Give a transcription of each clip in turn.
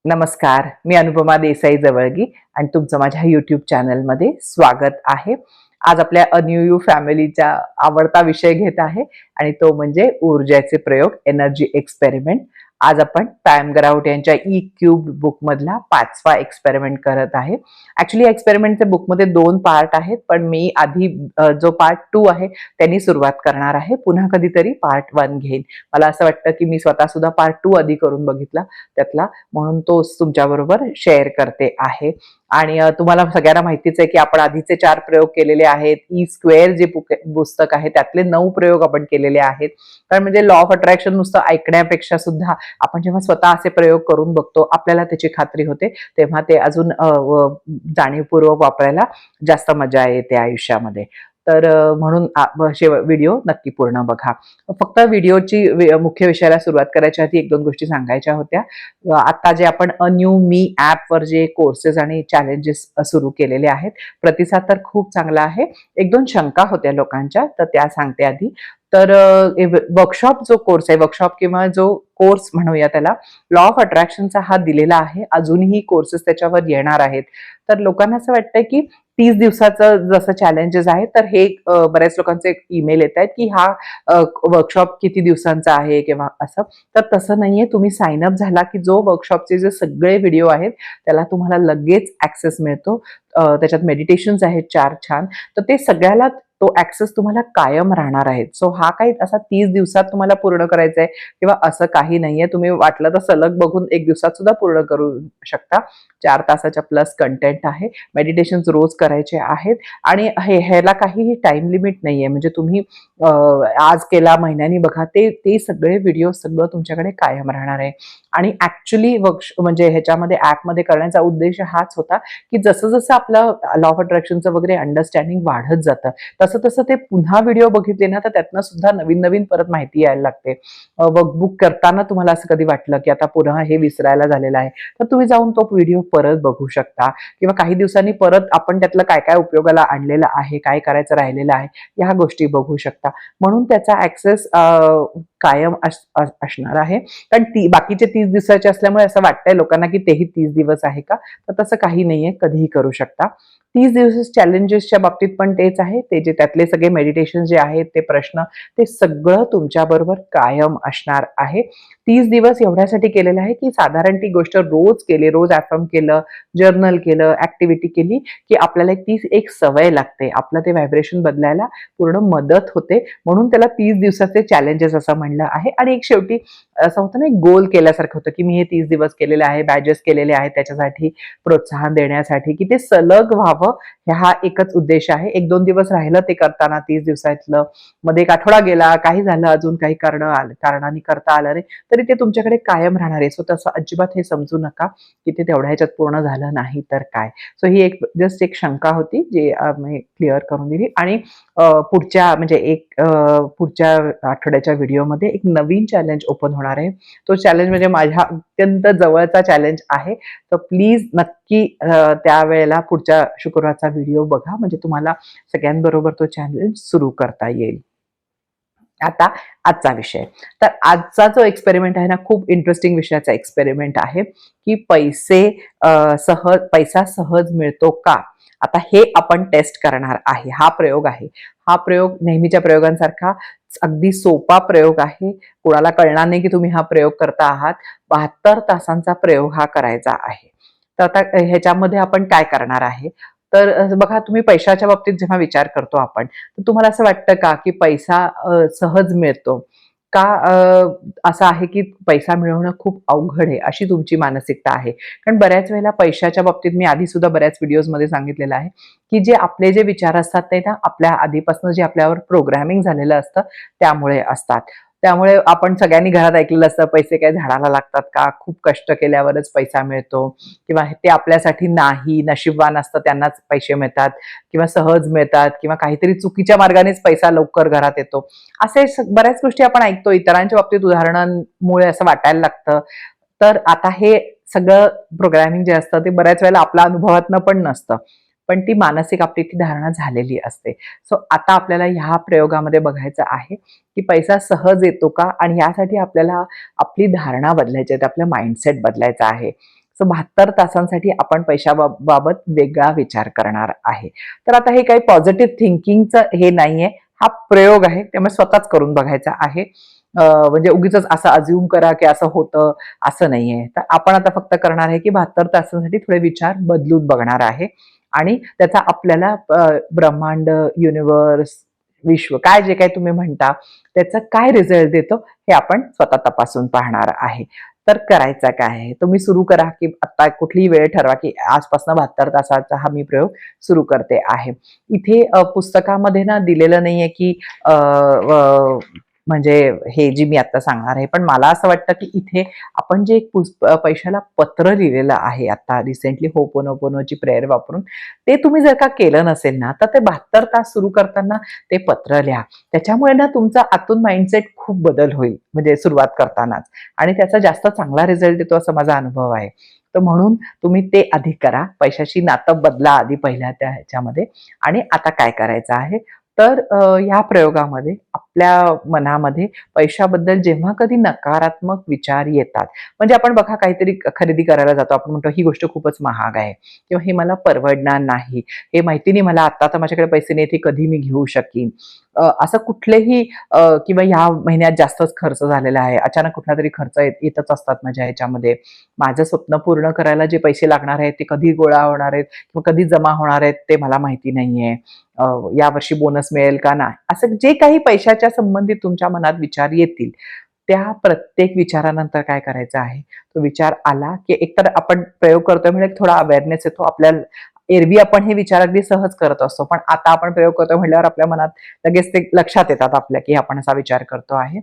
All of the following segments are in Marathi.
नमस्कार, मी अनुपमा देसाई जवळगी आणि तुमचं माझ्या YouTube चॅनलमध्ये स्वागत आहे. आज आपल्या अ फॅमिलीचा आवडता विषय घेत आहे आणि तो म्हणजे ऊर्जेचे प्रयोग, एनर्जी एक्सपेरिमेंट. आज आपण पॅम ग्राउट यांच्या ई क्यूब बुकमधला 5वा एक्सपेरिमेंट करत आहे. ॲक्चुअली या एक्सपेरिमेंटच्या बुकमध्ये 2 पार्ट आहेत, पण मी आधी जो पार्ट 2 आहे त्यांनी सुरुवात करणार आहे. पुन्हा कधीतरी पार्ट 1 घेईन. मला असं वाटतं की मी स्वतः सुद्धा पार्ट 2 आधी करून बघितला त्यातला, म्हणून तोच तुमच्याबरोबर शेअर करते आहे. आणि तुम्हाला सगळ्यांना माहितीच आहे की आपण आधीचे 4 प्रयोग केलेले आहेत. ई स्क्वेअर जे पुस्तक आहे त्यातले 9 प्रयोग आपण केलेले आहेत. कारण म्हणजे लॉ ऑफ अट्रॅक्शन नुसतं ऐकण्यापेक्षा सुद्धा आपण जेव्हा स्वतः असे प्रयोग करून बघतो आपल्याला त्याची खात्री होते, तेव्हा ते अजून जाणीवपूर्वक वापरायला जास्त मजा येते आयुष्यामध्ये. तर म्हणून व्हिडिओ नक्की पूर्ण बघा. फक्त व्हिडिओची मुख्य विषयाला सुरुवात करायच्या आधी 1-2 गोष्टी सांगायच्या होत्या. आता जे आपण न्यू मी ॲपवर जे कोर्सेस आणि चॅलेंजेस सुरू केलेले आहेत, प्रतिसाद तर खूप चांगला आहे. 1-2 शंका होत्या लोकांच्या, तर त्या सांगते आधी. तर वर्कशॉप जो कोर्स आहे, वर्कशॉप किंवा जो कोर्स म्हणूया त्याला, लॉ ऑफ अट्रॅक्शनचा हा दिलेला आहे. अजूनही कोर्सेस त्याच्यावर येणार आहेत. तर लोकांना असं वाटतंय की 30 दिवसाचं जसं चॅलेंजेस आहे, तर हे बऱ्याच लोकांचे ईमेल येत आहेत की हा वर्कशॉप किती दिवसांचा आहे किंवा असं. तर तसं नाहीये. तुम्ही साइन अप झाला की जो वर्कशॉपचे जे सगळे व्हिडिओ आहेत त्याला तुम्हाला लगेच ऍक्सेस मिळतो. त्याच्यात मेडिटेशन्स आहेत 4 छान. तर ते सगळ्याला तो ऍक्सेस तुम्हाला कायम राहणार आहे. सो हा काही असा 30 दिवसात तुम्हाला पूर्ण करायचा आहे किंवा असं काही नाहीये. तुम्ही वाटलं तर सलग बघून 1 दिवसात सुद्धा पूर्ण करू शकता. 4 तासाच्या प्लस कंटेंट आहे. मेडिटेशन्स रोज करायचे आहेत आणि ह्याला काहीही टाइम लिमिट नाहीये. म्हणजे तुम्ही आज केला, महिन्यानी बघा, ते सगळे व्हिडिओ सगळं तुमच्याकडे कायम राहणार आहे. आणि ऍक्च्युली म्हणजे ह्याच्यामध्ये ऍपमध्ये करण्याचा उद्देश हाच होता की जसं जसं आपलं लॉ ऑफ अट्रॅक्शनचं वगैरे अंडरस्टँडिंग वाढत जातं, तसं तसं ते पुन्हा व्हिडिओ बघितले ना तर त्यातनं सुद्धा नवीन नवीन परत माहिती यायला लागते. वर्कबुक करताना तुम्हाला असं कधी वाटलं की आता पुन्हा हे विसरायला झालेलं आहे, तर तुम्ही जाऊन तो व्हिडिओ परत बघू शकता किंवा काही दिवसांनी परत आपण त्यातलं काय काय उपयोगाला आणलेलं आहे, काय करायचं राहिलेलं आहे, ह्या गोष्टी बघू शकता. म्हणून त्याचा ऍक्सेस कायम असणार आहे. कारण बाकीचे 30 दिवसाचे असल्यामुळे असं वाटतंय लोकांना की तेही 30 दिवस आहे का, तर तसं काही नाहीये, कधीही करू शकता. 30 दिवस चॅलेंजेसच्या बाबतीत पण तेच आहे. ते जे त्यातले सगळे मेडिटेशन जे आहेत, ते प्रश्न, ते सगळं तुमच्याबरोबर कायम असणार आहे. 30 दिवस एवढ्यासाठी केलेलं आहे की साधारण ती गोष्ट रोज केली, रोज अफर्म केलं, जर्नल केलं, ऍक्टिव्हिटी केली की आपल्याला ती एक सवय लागते. आपलं ते व्हायब्रेशन बदलायला पूर्ण मदत होते. म्हणून त्याला 30 दिवसाचे चॅलेंजेस असं म्हणलं आहे. आणि एक शेवटी असं होतं ना, एक गोल केल्यासारखं होतं की मी हे 30 दिवस केलेले आहे, बॅजेस केलेले आहेत त्याच्यासाठी प्रोत्साहन देण्यासाठी की ते सलग व्हावं, हा एकच उद्देश आहे. 1-2 दिवस राहिलं ते करताना 30 दिवसातलं, मध्ये 1 आठवडा गेला, काही झालं, अजून काही कारणाने करता आलं नाही, तरी ते तुमच्याकडे कायम राहणार आहे. सो तसं अजिबात हे समजू नका की ते तेवढ्या ह्याच्यात पूर्ण झालं नाही तर काय. सो ही एक जस्ट एक शंका होती जी मी क्लिअर करून दिली. आणि पुढच्या म्हणजे पुढच्या आठवड्याच्या व्हिडिओमध्ये एक नवीन चॅलेंज ओपन होणार आहे. तो चॅलेंज म्हणजे माझ्या अत्यंत जवळचा चॅलेंज आहे. तर प्लीज नक्की त्यावेळेला पुढच्या शुक्रवारचा व्हिडिओ बघा, म्हणजे तुम्हाला सगळ्यांबरोबर तो चॅलेंज सुरू करता येईल. आता आजचा विषय. तर आजचा जो एक्सपेरिमेंट आहे ना, खूप इंटरेस्टिंग विषयाचा एक्सपेरिमेंट आहे की पैसा सहज मिळतो का? आता हे आपण टेस्ट करणार आहे. हा प्रयोग आहे. हा प्रयोग नेहमीच्या प्रयोगांसारखा अगदी सोपा प्रयोग आहे. कोणाला कळणार नाही की तुम्ही हा प्रयोग करता आहात. 72 तासांचा प्रयोग हा करायचा आहे. तर आता ह्याच्यामध्ये आपण काय करणार आहे, तर बघा, तुम्ही पैशाच्या बाबतीत जेव्हा विचार करतो आपण, तर तुम्हाला असं वाटतं का की पैसा सहज मिळतो का? असं आहे की पैसा मिळवणं खूप अवघड आहे, अशी तुमची मानसिकता आहे. कारण बऱ्याच वेळेला पैशाच्या बाबतीत मी आधी सुद्धा बऱ्याच व्हिडिओजमध्ये सांगितलेलं आहे की जे आपले जे विचार असतात ते ना आपल्या आधीपासून जे आपल्यावर प्रोग्रामिंग झालेलं असतं त्यामुळे असतात. त्यामुळे आपण सगळ्यांनी घरात ऐकलेलं असतं, पैसे काय झाडाला लागतात का, खूप कष्ट केल्यावरच पैसा मिळतो, किंवा ते आपल्यासाठी नाही, नशीबवान असतं त्यांनाच पैसे मिळतात किंवा सहज मिळतात किंवा काहीतरी चुकीच्या मार्गानेच पैसा लवकर घरात येतो. असे बऱ्याच गोष्टी आपण ऐकतो. इतरांच्या बाबतीत उदाहरणांमुळे असं वाटायला लागतं. तर आता हे सगळं प्रोग्रामिंग जे असतं ते बऱ्याच वेळेला आपल्या अनुभवातनं पण नसतं, पण ती मानसिक आपली ती धारणा झालेली असते. सो आता आपल्याला ह्या प्रयोगामध्ये बघायचं आहे की पैसा सहज येतो का, आणि यासाठी आपल्याला आपली धारणा बदलायची आहे, आपलं माइंडसेट बदलायचं आहे. सो 72 तासांसाठी आपण पैशाबाबत वेगळा विचार करणार आहे. तर आता हे काही पॉझिटिव्ह थिंकिंगचं हे नाहीये, हा प्रयोग आहे, त्यामुळे स्वतःच करून बघायचा आहे. म्हणजे उगीच असं अज्युम करा की असं होतं असं नाहीये. तर आपण आता फक्त करणार आहे की 72 तासांसाठी थोडे विचार बदलून बघणार आहे आणि त्याचा आपल्याला ब्रह्मांड, युनिव्हर्स, विश्व काय जे काही तुम्ही म्हणता त्याचा काय रिझल्ट देतो हे आपण स्वतः तपासून पाहणार आहे. तर करायचा काय आहे, तुम्ही सुरू करा की आता कुठलीही वेळ ठरवा की आजपासून 72 तासाचा हा मी प्रयोग सुरू करते आहे. इथे पुस्तकामध्ये ना दिलेलं नाहीये की म्हणजे हे जी मी आता सांगणार आहे, पण मला असं वाटतं की इथे आपण जे एक पैशाला पत्र लिहिलेलं आहे आता रिसेंटली होपोनोपोनोची प्रेयर वापरून, ते तुम्ही जर का केलं नसेल ना, तर ते 72 तास सुरू करताना ते पत्र लिहा. त्याच्यामुळे ना तुमचा आतून माइंडसेट खूप बदल होईल, म्हणजे सुरुवात करतानाच, आणि त्याचा जास्त चांगला रिझल्ट येतो असा माझा अनुभव आहे. तर म्हणून तुम्ही ते आधी करा. पैशाशी नातं बदला आधी पहिल्या त्या ह्याच्यामध्ये. आणि आता काय करायचं आहे, तर या प्रयोगामध्ये आपल्या मनामध्ये पैशाबद्दल जेव्हा कधी नकारात्मक विचार येतात, म्हणजे आपण बघा काहीतरी खरेदी करायला जातो, आपण म्हणतो ही गोष्ट खूपच महाग आहे किंवा हे मला परवडणार नाही, हे माहिती नाही मला, आता तर माझ्याकडे पैसे नाही, ते कधी मी घेऊ शकीन, असं कुठलेही किंवा ह्या महिन्यात जास्तच खर्च झालेला आहे, अचानक कुठला तरी खर्च येतच असतात माझ्या ह्याच्यामध्ये, माझं स्वप्न पूर्ण करायला जे पैसे लागणार आहेत ते कधी गोळा होणार आहेत किंवा कधी जमा होणार आहेत ते मला माहिती नाहीये, यावर्षी बोनस मिळेल का नाही, असं जे काही पैशाच्या संबंधित तुमच्या मनात विचार येतील, त्या प्रत्येक विचारानंतर काय करायचं आहे, तो विचार आला की एकतर आपण प्रयोग करतोय म्हणजे थोडा अवेअरनेस येतो आपल्याला. एरवी आपण हे विचार अगदी सहज करत असतो, पण आता आपण प्रयोग करतोय म्हटल्यावर आपल्या मनात लगेच ते लक्षात येतात आपल्या की आपण असा विचार करतो आहे.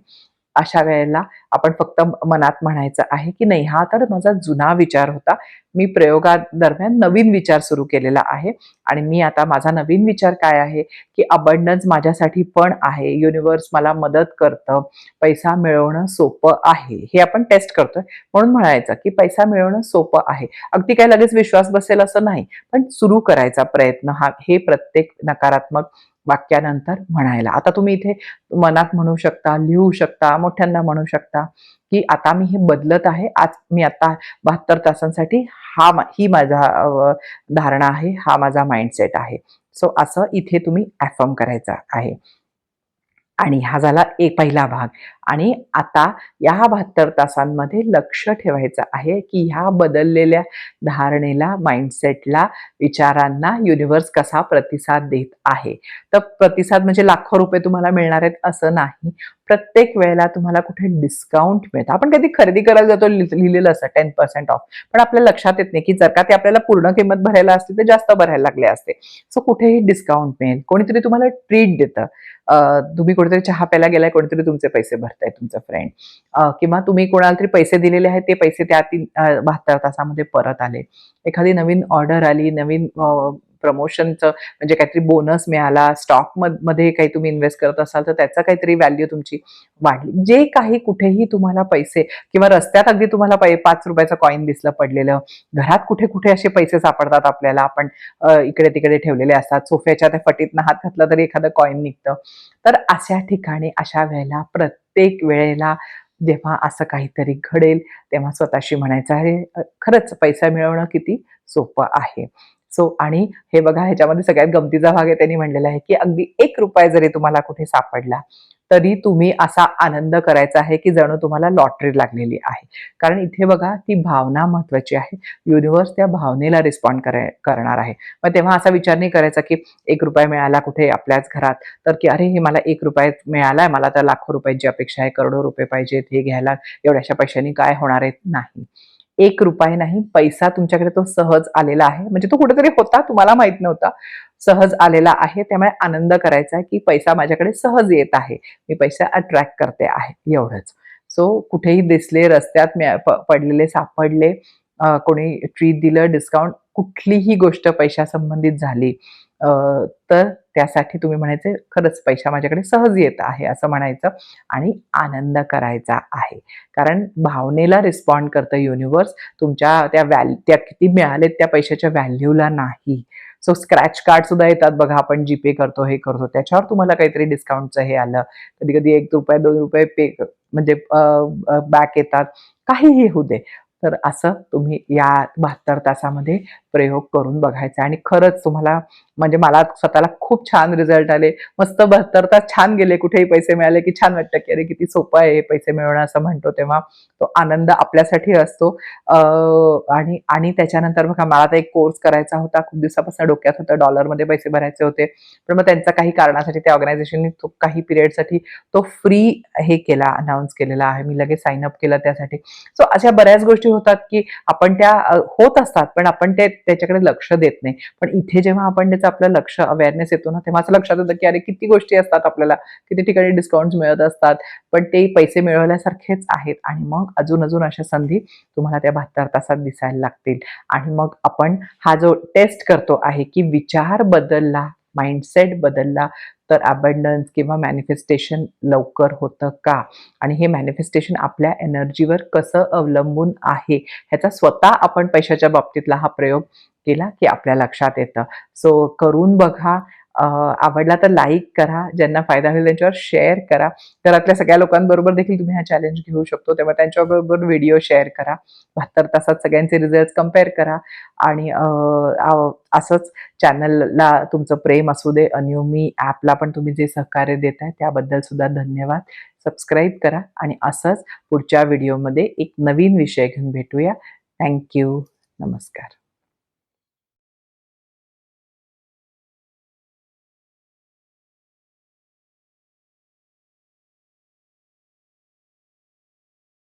अशा वेळेला आपण फक्त मनात म्हणायचं आहे की नाही, हा तर माझा जुना विचार होता, मी प्रयोगादरम्यान नवीन विचार सुरू केलेला आहे आणि मी आता माझा नवीन विचार काय आहे की अबंडन्स माझ्यासाठी पण आहे, युनिव्हर्स मला मदत करतं, पैसा मिळवणं सोपं आहे, हे आपण टेस्ट करतोय म्हणून म्हणायचं की पैसा मिळवणं सोपं आहे. अगदी काय लगेच विश्वास बसेल असं नाही, पण सुरू करायचा प्रयत्न हा, हे प्रत्येक नकारात्मक वाक्यानंतर म्हणायला. आता तुम्ही इथे मनात म्हणू शकता, लिहू शकता, मोठ्यांना म्हणू शकता की आता मी हे बदलत आहे, आज मी आता 72 तासांसाठी ही माझा धारणा आहे, हा माझा माइंडसेट आहे. सो असं इथे तुम्ही अफर्म करायचं आहे. आणि हा झाला एक पहिला भाग. आणि आता या 72 तासांमध्ये लक्ष ठेवायचं आहे की ह्या बदललेल्या धारणेला, माइंडसेटला, विचारांना युनिव्हर्स कसा प्रतिसाद देत आहे. तर प्रतिसाद म्हणजे लाखो रुपये तुम्हाला मिळणार आहेत असं नाही. प्रत्येक वेळेला तुम्हाला कुठे डिस्काउंट मिळतं. आपण कधी खरेदी करायला जातो, लिहिलेलं असतं 10% ऑफ, पण आपल्या लक्षात येत नाही की जर का ते आपल्याला पूर्ण किंमत भरायला असते तर जास्त भरायला लागले असते. सो कुठेही डिस्काउंट मिळेल, कोणीतरी तुम्हाला ट्रीट देतं, तुम्ही कुठेतरी चहा प्यायला गेलाय, कोणीतरी तुमचे पैसे भरताय, तुमचं फ्रेंड, किंवा तुम्ही कोणाला तरी पैसे दिलेले आहेत, ते पैसे त्या 72 तासामध्ये परत आले, एखादी नवीन ऑर्डर आली, नवीन प्रमोशनचं म्हणजे काहीतरी बोनस मिळाला, स्टॉक मध्ये काही तुम्ही इन्व्हेस्ट करत असाल तर त्याचा काहीतरी व्हॅल्यू तुमची वाढली, जे काही कुठेही तुम्हाला पैसे, किंवा रस्त्यात अगदी तुम्हाला 5 रुपयाचं कॉईन दिसलं पडलेलं, घरात कुठे कुठे असे पैसे सापडतात आपल्याला, आपण इकडे तिकडे ठेवलेले असतात, सोफ्याच्या त्या फटीतनं हात घातला तरी एखादं कॉईन निघतं. तर अशा ठिकाणी, अशा वेळेला, प्रत्येक वेळेला जेव्हा असं काहीतरी घडेल तेव्हा स्वतःशी म्हणायचं आहे, खरंच पैसा मिळवणं किती सोपं आहे. सो आणि हे बघा, ह्याच्यामध्ये सगळ्यात गमतीचा भाग आहे, त्यांनी म्हणलेला आहे की अगदी 1 रुपया जरी तुम्हाला कुठे सापडला तरी तुम्ही असा आनंद करायचा आहे की जणू तुम्हाला लॉटरी लागलेली आहे. कारण इथे बघा, ती भावना महत्वाची आहे. युनिव्हर्स त्या भावनेला रिस्पॉन्ड करणार आहे. मग तेव्हा असा विचार नाही करायचा की 1 रुपया मिळाला कुठे आपल्याच घरात, तर की अरे हे मला 1 रुपया मिळालाय, मला तर लाखो रुपयाची अपेक्षा आहे, करोडो रुपये पाहिजेत, हे घ्यायला एवढ्याशा पैशांनी काय होणार आहे. नाही, 1 रुपया नाही, पैसा तुमच्याकडे तो सहज आलेला आहे, म्हणजे तो कुठेतरी होता, तुम्हाला माहित नव्हता, सहज आलेला आहे. त्यामुळे आनंद करायचा आहे की पैसा माझ्याकडे सहज येत आहे, मी पैसा अट्रॅक्ट करते आहे, एवढंच. सो कुठेही दिसले, रस्त्यात पडलेले सापडले, कोणी ट्रीट दिलं, डिस्काउंट, कुठलीही गोष्ट पैशा संबंधित झाली, तर त्यासाठी तुम्ही म्हणायचे खरंच पैसा माझ्याकडे सहज येत आहे असं म्हणायचं आणि आनंद करायचा आहे. कारण भावनेला रिस्पॉन्ड करतं युनिव्हर्स, तुमच्या त्या किती मिळालेत त्या पैशाच्या व्हॅल्यूला नाही. सो स्क्रॅच कार्ड सुद्धा येतात बघा, आपण जीपे करतो, हे करतो, त्याच्यावर तुम्हाला काहीतरी डिस्काउंटचं हे आलं, कधी कधी 1 रुपया 2 रुपये पे म्हणजे बॅक येतात, काहीही होऊ दे, तर असं तुम्ही या 72 तासामध्ये प्रयोग करून बघायचा आणि खरंच तुम्हाला म्हणजे मला स्वतःला खूप छान रिझल्ट आले. मस्त 72 तास छान गेले. कुठेही पैसे मिळाले की छान वाटतं की अरे किती सोपं आहे हे पैसे मिळवणं असं म्हणतो तेव्हा तो आनंद आपल्यासाठी असतो. आणि आणि त्याच्यानंतर बघा मला आता एक कोर्स करायचा होता. खूप दिवसापासून डोक्यात होतं. डॉलरमध्ये पैसे भरायचे होते. पण मग त्यांचा काही कारणासाठी त्या ऑर्गनायझेशननी काही पिरियडसाठी तो फ्री हे केला, अनाउन्स केलेला आहे. मी लगेच साइन अप केलं त्यासाठी. सो अशा बऱ्याच गोष्टी होतात की आपण त्या होत असतात पण आपण त्याच्याकडे लक्ष देत नाही. पण इथे जेव्हा आपण त्याचं आपलं लक्ष अवेअरनेस येतो ना तेव्हा असं लक्षात येतं की अरे किती गोष्टी असतात आपल्याला, किती ठिकाणी डिस्काउंट्स मिळत असतात, पण ते पैसे मिळवल्यासारखेच आहेत आणि मग अजून अजून अशा संधी तुम्हाला त्या 72 तासात दिसायला लागतील. आणि मग आपण हा जो टेस्ट करतो आहे की विचार बदलला, माइंडसेट बदलला तर अबंडन्स किंवा मॅनिफेस्टेशन लवकर होतं का? आणि हे मॅनिफेस्टेशन आपल्या एनर्जीवर कसं अवलंबून आहे ह्याचा स्वतः आपण पैशाच्या बाबतीतला हा प्रयोग केला की आपल्या लक्षात येतं. सो करून बघा. आवडला तर लाईक करा. ज्यांना फायदा होईल त्यांच्यावर शेअर करा. घरातल्या सगळ्या लोकांबरोबर देखील तुम्ही हा चॅलेंज घेऊ शकतो. तेव्हा त्यांच्याबरोबर व्हिडिओ शेअर करा. 72 तासात सगळ्यांचे रिझल्ट कंपेअर करा आणि असंच चॅनलला तुमचं प्रेम असू दे. अन्यूमी ॲपला पण तुम्ही जे सहकार्य देताय त्याबद्दल सुद्धा धन्यवाद. सबस्क्राईब करा आणि असंच पुढच्या व्हिडिओमध्ये एक नवीन विषय घेऊन भेटूया. Thank you. नमस्कार.